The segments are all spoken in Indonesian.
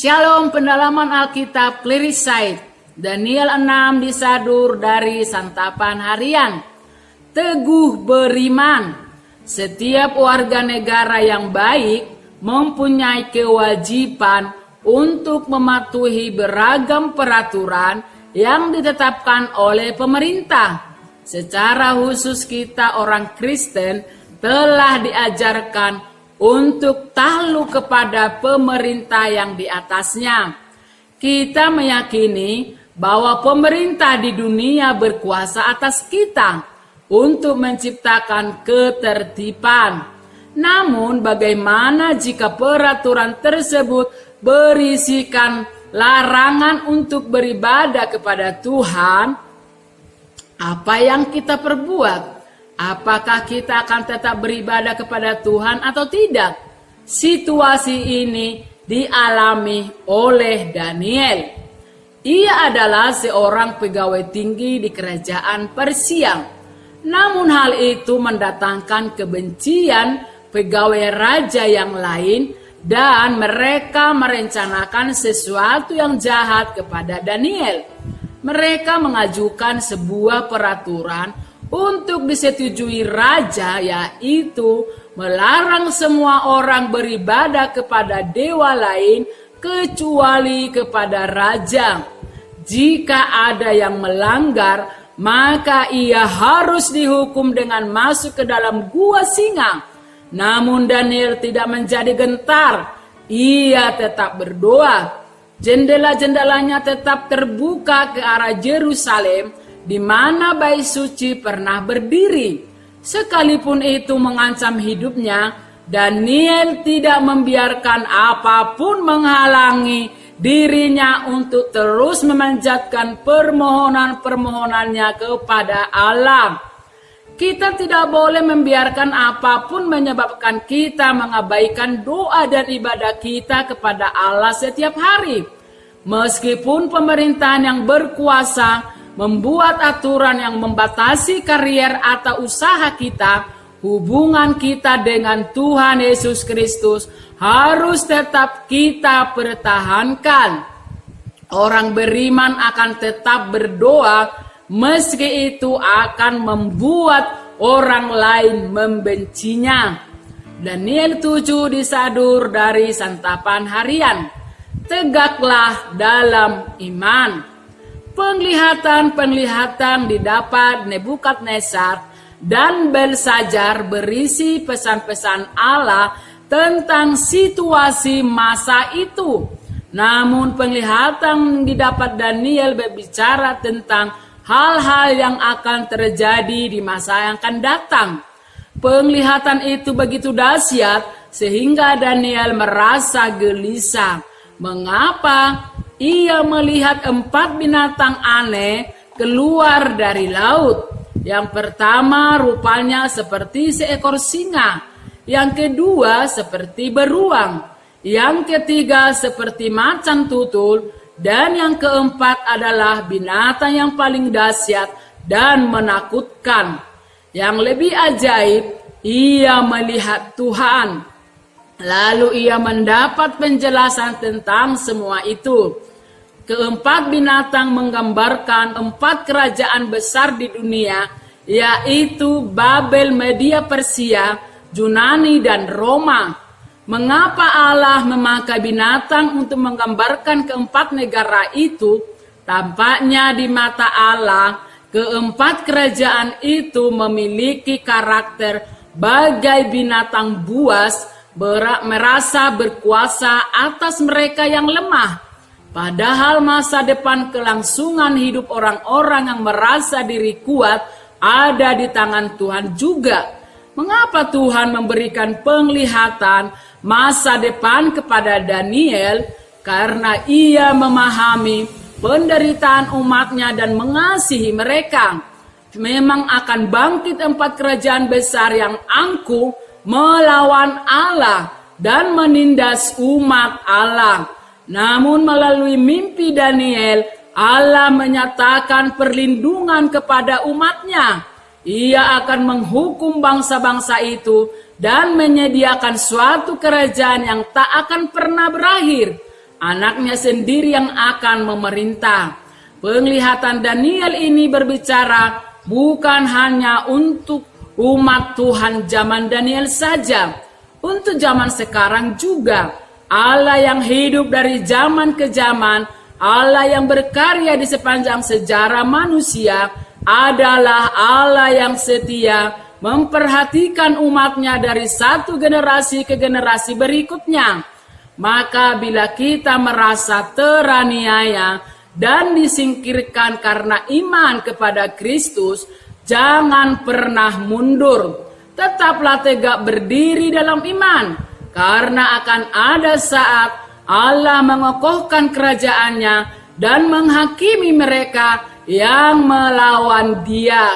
Shalom pendalaman Alkitab Clearside. Daniel 6 disadur dari santapan harian. Teguh beriman. Setiap warga negara yang baik mempunyai kewajiban untuk mematuhi beragam peraturan yang ditetapkan oleh pemerintah. Secara khusus kita orang Kristen telah diajarkan untuk takluk kepada pemerintah yang di atasnya. Kita meyakini bahwa pemerintah di dunia berkuasa atas kita untuk menciptakan ketertiban. Namun bagaimana jika peraturan tersebut berisikan larangan untuk beribadah kepada Tuhan? Apa yang kita perbuat? Apakah kita akan tetap beribadah kepada Tuhan atau tidak? Situasi ini dialami oleh Daniel. Ia adalah seorang pegawai tinggi di kerajaan Persia. Namun hal itu mendatangkan kebencian pegawai raja yang lain dan mereka merencanakan sesuatu yang jahat kepada Daniel. Mereka mengajukan sebuah peraturan untuk disetujui raja, yaitu melarang semua orang beribadah kepada dewa lain kecuali kepada raja. Jika ada yang melanggar, maka ia harus dihukum dengan masuk ke dalam gua singa. Namun Daniel tidak menjadi gentar. Ia tetap berdoa. Jendela-jendelanya tetap terbuka ke arah Yerusalem, di mana bait suci pernah berdiri. Sekalipun itu mengancam hidupnya, Daniel tidak membiarkan apapun menghalangi dirinya untuk terus memanjatkan permohonan-permohonannya kepada Allah. Kita tidak boleh membiarkan apapun menyebabkan kita mengabaikan doa dan ibadah kita kepada Allah setiap hari. Meskipun pemerintahan yang berkuasa membuat aturan yang membatasi karier atau usaha kita, hubungan kita dengan Tuhan Yesus Kristus harus tetap kita pertahankan. Orang beriman akan tetap berdoa meski itu akan membuat orang lain membencinya. Daniel 7 disadur dari santapan harian. Tegaklah dalam iman. Penglihatan didapat Nebukadnezar dan Belsajar berisi pesan-pesan Allah tentang situasi masa itu. Namun penglihatan didapat Daniel berbicara tentang hal-hal yang akan terjadi di masa yang akan datang. Penglihatan itu begitu dahsyat sehingga Daniel merasa gelisah. Mengapa? Ia melihat 4 binatang aneh keluar dari laut. Yang pertama rupanya seperti seekor singa. Yang kedua seperti beruang. Yang ketiga seperti macan tutul. Dan yang keempat adalah binatang yang paling dahsyat dan menakutkan. Yang lebih ajaib, ia melihat Tuhan. Lalu ia mendapat penjelasan tentang semua itu. Keempat binatang menggambarkan 4 kerajaan besar di dunia, yaitu Babel, Media, Persia, Yunani, dan Roma. Mengapa Allah memakai binatang untuk menggambarkan keempat negara itu? Tampaknya di mata Allah, keempat kerajaan itu memiliki karakter bagai binatang buas, merasa berkuasa atas mereka yang lemah. Padahal masa depan kelangsungan hidup orang-orang yang merasa diri kuat ada di tangan Tuhan juga. Mengapa Tuhan memberikan penglihatan masa depan kepada Daniel? Karena ia memahami penderitaan umatnya dan mengasihi mereka. Memang akan bangkit 4 kerajaan besar yang angkuh melawan Allah dan menindas umat Allah. Namun melalui mimpi Daniel, Allah menyatakan perlindungan kepada umatnya. Ia akan menghukum bangsa-bangsa itu dan menyediakan suatu kerajaan yang tak akan pernah berakhir. anaknya sendiri yang akan memerintah. Penglihatan Daniel ini berbicara bukan hanya untuk umat Tuhan zaman Daniel saja, untuk zaman sekarang juga. Allah yang hidup dari zaman ke zaman, Allah yang berkarya di sepanjang sejarah manusia, adalah Allah yang setia memperhatikan umatnya dari satu generasi ke generasi berikutnya. Maka bila kita merasa teraniaya dan disingkirkan karena iman kepada Kristus, jangan pernah mundur. Tetaplah tegak berdiri dalam iman, karena akan ada saat Allah mengokohkan kerajaannya dan menghakimi mereka yang melawan Dia.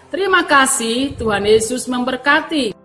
Terima kasih, Tuhan Yesus memberkati.